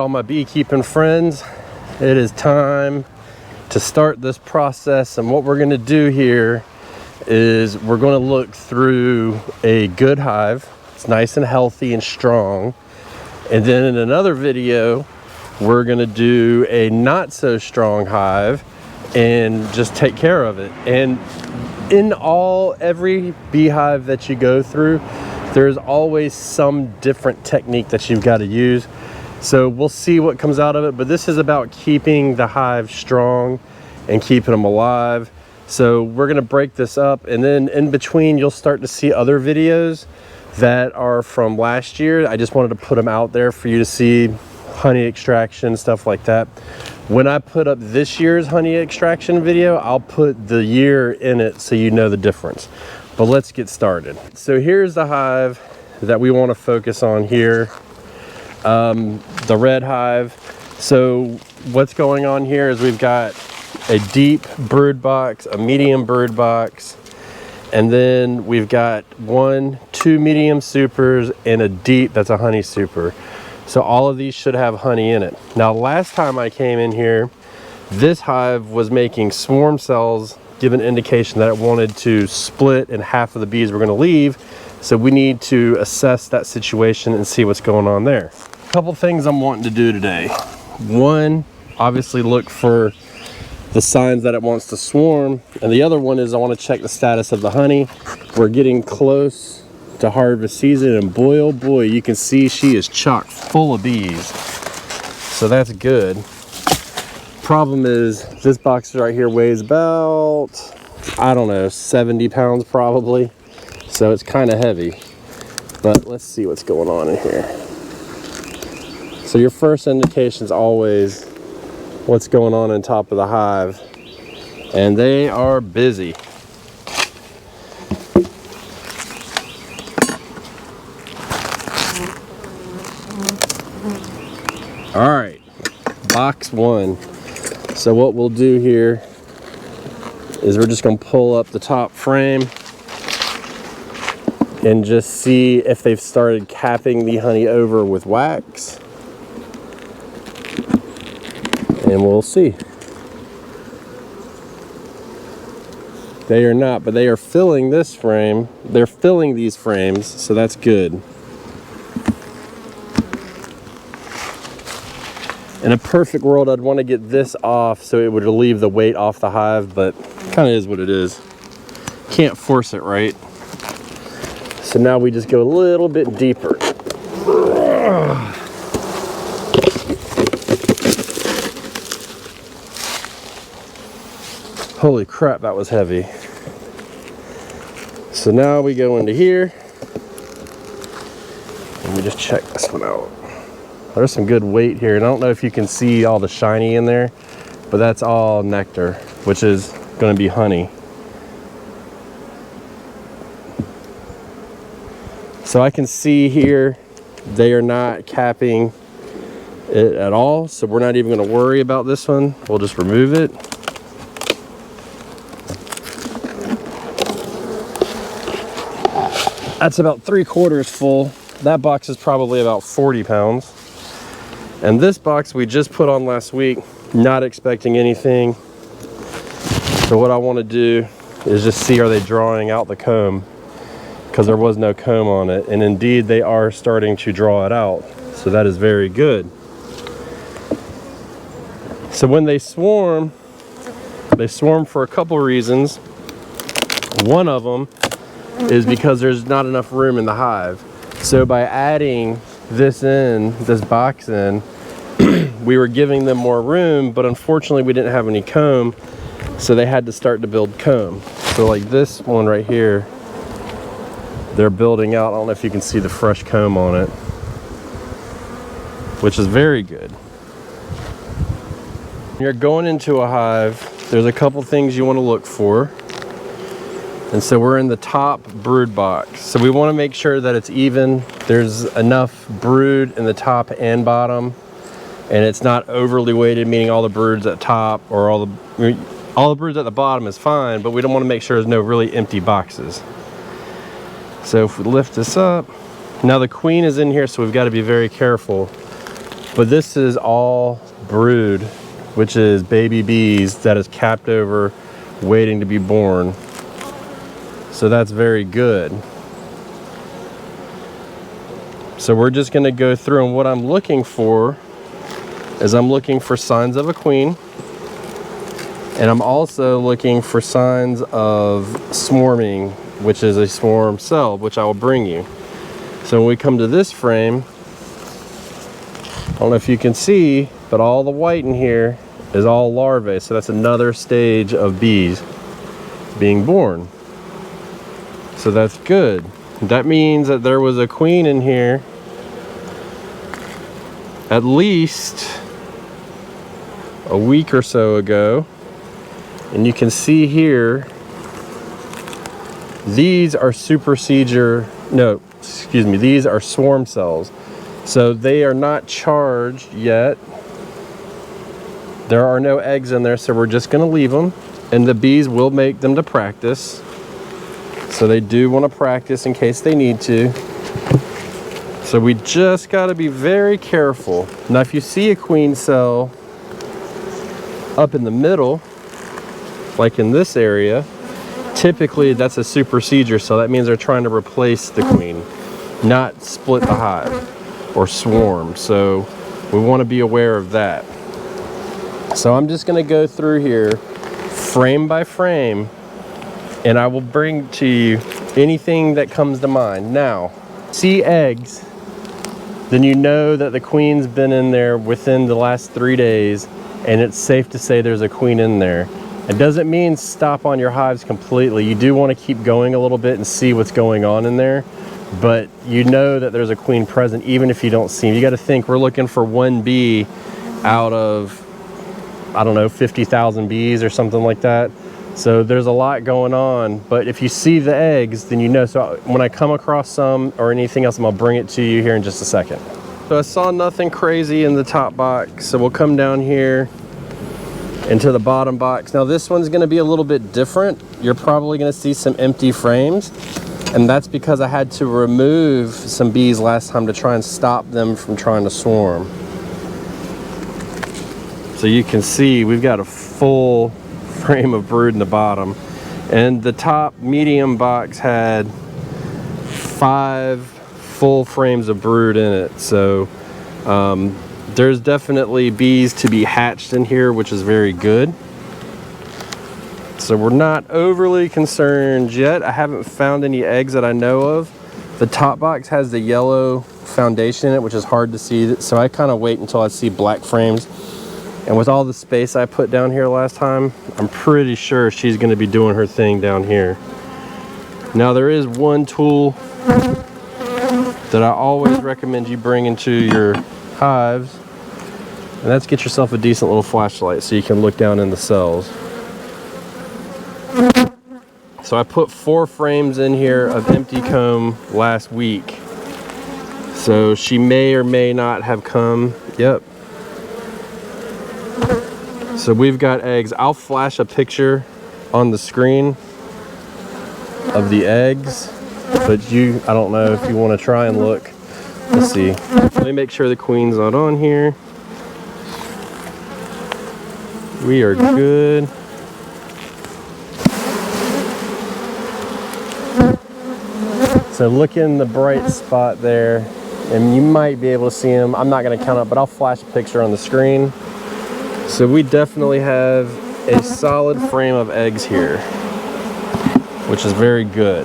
All my beekeeping friends, it is time to start this process, and what we're going to do here is we're going to look through a good hive. It's nice and healthy and strong, and then in another video we're going to do a not so strong hive and just take care of it. And in every beehive that you go through, there's always some different technique that you've got to use. So we'll see what comes out of it, but this is about keeping the hive strong and keeping them alive. So we're gonna break this up, and then in between you'll start to see other videos that are from last year. I just wanted to put them out there for you to see honey extraction, stuff like that. When I put up this year's honey extraction video, I'll put the year in it so you know the difference. But let's get started. So here's the hive that we want to focus on here. The red hive. So what's going on here is we've got a deep brood box, a medium brood box, and then we've got two medium supers and a deep that's a honey super. So all of these should have honey in it. Now last time I came in here, this hive was making swarm cells, giving indication that it wanted to split and half of the bees were going to leave. So we need to assess that situation and see what's going on there. A couple things I'm wanting to do today. One, obviously look for the signs that it wants to swarm, and the other one is I want to check the status of the honey. We're getting close to harvest season, and boy oh boy, you can see she is chock full of bees, so that's good. Problem is this box right here weighs about, I don't know, 70 pounds probably, so it's kind of heavy. But let's see what's going on in here. So your first indication is always what's going on top of the hive, and they are busy. All right, box one. So what we'll do here is we're just going to pull up the top frame and just see if they've started capping the honey over with wax. And we'll see. They are not, but they are filling this frame. They're filling these frames, so that's good. In a perfect world, I'd want to get this off so it would relieve the weight off the hive, but kind of is what it is. Can't force it, right? So now we just go a little bit deeper. Holy crap, that was heavy. So now we go into here and we just check this one out. There's some good weight here, and I don't know if you can see all the shiny in there, but that's all nectar, which is going to be honey. So I can see here they are not capping it at all, so we're not even going to worry about this one. We'll just remove it. That's about 3/4 full. That box is probably about 40 pounds. And this box we just put on last week, not expecting anything. So what I want to do is just see, are they drawing out the comb? Because there was no comb on it. And indeed they are starting to draw it out. So that is very good. So when they swarm for a couple reasons. One of them is because there's not enough room in the hive. So by adding this box in, we were giving them more room, but unfortunately we didn't have any comb, so they had to start to build comb. So like this one right here, they're building out. I don't know if you can see the fresh comb on it, which is very good. When you're going into a hive, there's a couple things you want to look for. And so we're in the top brood box. So we want to make sure that it's even. There's enough brood in the top and bottom, and it's not overly weighted, meaning all the broods at top or all the broods at the bottom is fine, but we don't want to make sure there's no really empty boxes. So if we lift this up, now the queen is in here, so we've got to be very careful But this is all brood, which is baby bees that is capped over, waiting to be born. So that's very good. So we're just going to go through, and what I'm looking for is I'm looking for signs of a queen, and I'm also looking for signs of swarming, which is a swarm cell, which I will bring you. So when we come to this frame, I don't know if you can see, but all the white in here is all larvae. So that's another stage of bees being born. So that's good. That means that there was a queen in here at least a week or so ago. And you can see here, these are these are swarm cells. So they are not charged yet. There are no eggs in there, so we're just gonna leave them. And the bees will make them to practice. So they do want to practice in case they need to. So we just gotta be very careful. Now if you see a queen cell up in the middle, like in this area, typically that's a supersedure, so that means they're trying to replace the queen, not split the hive or swarm. So we want to be aware of that. So I'm just going to go through here frame by frame, and I will bring to you anything that comes to mind. Now, see eggs, then you know that the queen's been in there within the last 3 days, and it's safe to say there's a queen in there. It doesn't mean stop on your hives completely. You do want to keep going a little bit and see what's going on in there, but you know that there's a queen present even if you don't see them. You got to think we're looking for one bee out of, I don't know, 50,000 bees or something like that. So there's a lot going on, but if you see the eggs, then you know. So when I come across some or anything else, I'm gonna bring it to you here in just a second. So I saw nothing crazy in the top box, so we'll come down here into the bottom box. Now this one's going to be a little bit different. You're probably going to see some empty frames, and that's because I had to remove some bees last time to try and stop them from trying to swarm. So you can see we've got a full frame of brood in the bottom, and the top medium box had 5 full frames of brood in it. So there's definitely bees to be hatched in here, which is very good. So we're not overly concerned yet. I haven't found any eggs that I know of. The top box has the yellow foundation in it, which is hard to see. So I kind of wait until I see black frames. And with all the space I put down here last time, I'm pretty sure she's going to be doing her thing down here. Now there is one tool that I always recommend you bring into your hives, and that's get yourself a decent little flashlight so you can look down in the cells. So I put 4 frames in here of empty comb last week. So she may or may not have come. Yep. So we've got eggs. I'll flash a picture on the screen of the eggs, but I don't know if you want to try and look. Let's see. Let me make sure the queen's not on here. We are good. So look in the bright spot there, and you might be able to see them. I'm not going to count up, but I'll flash a picture on the screen. So we definitely have a solid frame of eggs here, which is very good.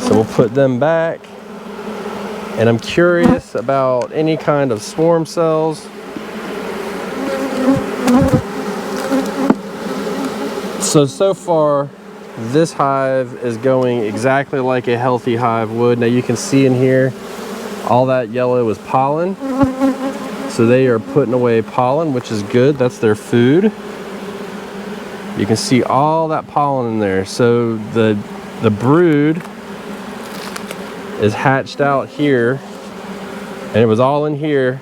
So we'll put them back. And I'm curious about any kind of swarm cells. So far, this hive is going exactly like a healthy hive would. Now you can see in here, all that yellow is pollen. So they are putting away pollen, which is good. That's their food. You can see all that pollen in there. So the brood is hatched out here, and it was all in here,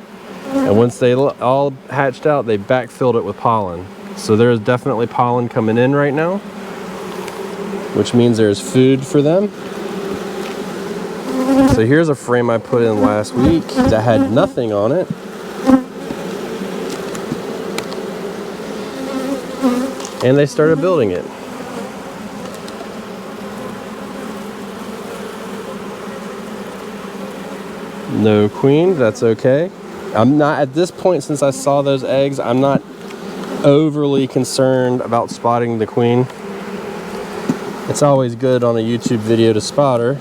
and once they all hatched out, they backfilled it with pollen. So there's definitely pollen coming in right now, which means there's food for them. So here's a frame I put in last week that had nothing on it. And they started building it. No queen, that's okay. I'm not, at this point, since I saw those eggs, I'm not overly concerned about spotting the queen. It's always good on a YouTube video to spot her.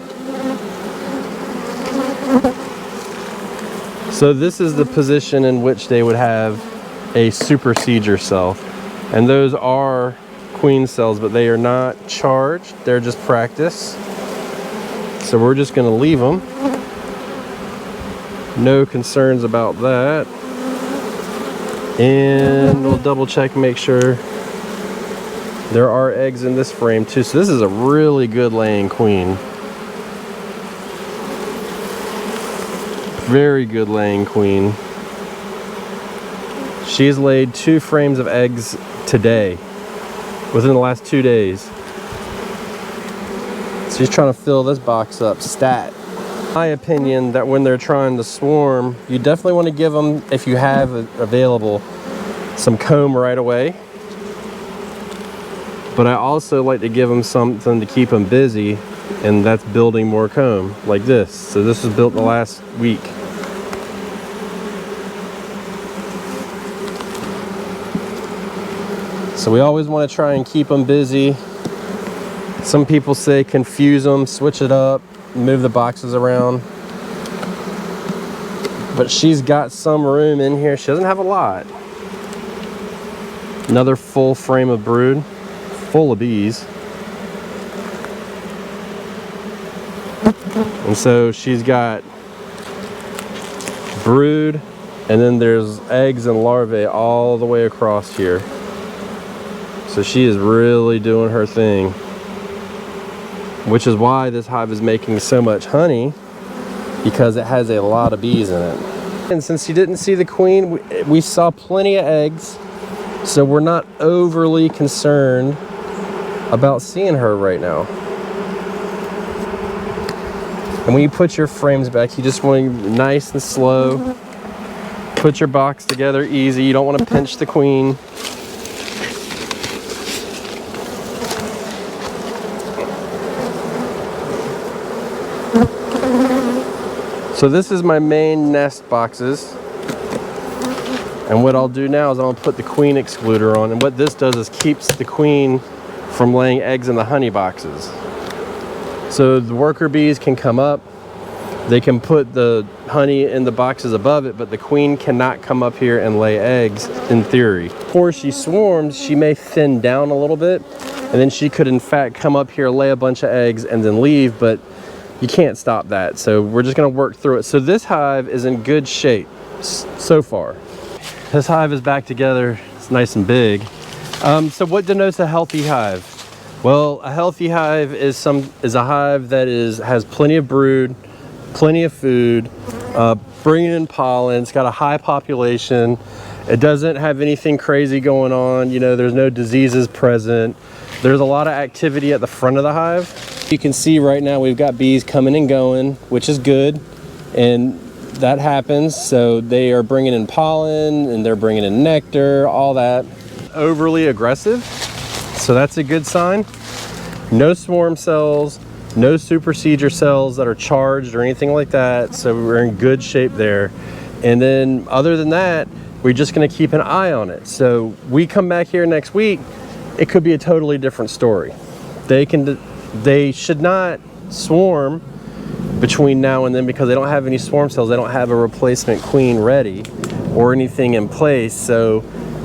So this is the position in which they would have a supersedure cell. And those are queen cells, but they are not charged. They're just practice. So we're just gonna leave them. No concerns about that. And we'll double check and make sure there are eggs in this frame too. So this is a really good laying queen. Very good laying queen. She's laid 2 frames of eggs today, within the last 2 days. So she's trying to fill this box up, stat. My opinion that when they're trying to swarm, you definitely want to give them, if you have available, some comb right away. But I also like to give them something to keep them busy, and that's building more comb, like this. So this was built in the last week. So we always want to try and keep them busy. Some people say confuse them, switch it up, move the boxes around. But she's got some room in here. She doesn't have a lot. Another full frame of brood, full of bees. And so she's got brood, and then there's eggs and larvae all the way across here. So she is really doing her thing, which is why this hive is making so much honey, because it has a lot of bees in it. And since you didn't see the queen, we saw plenty of eggs, so we're not overly concerned about seeing her right now. And when you put your frames back, you just want to be nice and slow. Put your box together easy. You don't want to pinch the queen. So this is my main nest boxes. And what I'll do now is I'm gonna put the queen excluder on. And what this does is keeps the queen from laying eggs in the honey boxes. So the worker bees can come up, they can put the honey in the boxes above it, but the queen cannot come up here and lay eggs in theory. Before she swarms, she may thin down a little bit, and then she could in fact come up here, lay a bunch of eggs, and then leave, but you can't stop that. So we're just gonna work through it. So this hive is in good shape so far. This hive is back together, it's nice and big. So what denotes a healthy hive? Well, a healthy hive is a hive that has plenty of brood, plenty of food, bringing in pollen, it's got a high population, it doesn't have anything crazy going on, you know, there's no diseases present, there's a lot of activity at the front of the hive. You can see right now we've got bees coming and going, which is good, and that happens. So they are bringing in pollen and they're bringing in nectar, all that. Overly aggressive, so that's a good sign. No swarm cells, no supersedure cells that are charged or anything like that, so we're in good shape there. And then other than that, we're just going to keep an eye on it. So we come back here next week, it could be a totally different story. They should not swarm between now and then because they don't have any swarm cells. They don't have a replacement queen ready or anything in place. So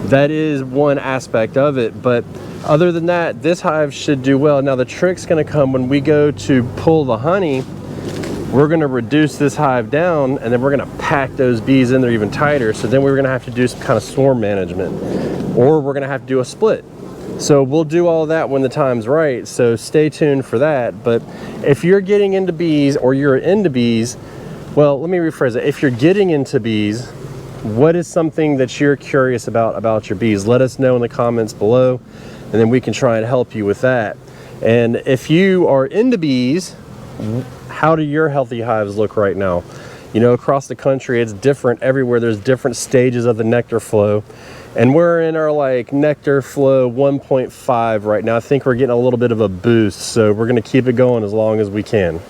that is one aspect of it. But other than that, this hive should do well. Now the trick's gonna come when we go to pull the honey. We're gonna reduce this hive down, and then we're gonna pack those bees in there even tighter. So then we're gonna have to do some kind of swarm management, or we're gonna have to do a split. So we'll do all that when the time's right, so stay tuned for that. But if you're getting into bees or you're into bees, well, let me rephrase it. If you're getting into bees, what is something that you're curious about your bees? Let us know in the comments below, and then we can try and help you with that. And if you are into bees, how do your healthy hives look right now? You know, across the country, it's different everywhere. There's different stages of the nectar flow. And we're in our like nectar flow 1.5 right now. I think we're getting a little bit of a boost, so we're gonna keep it going as long as we can.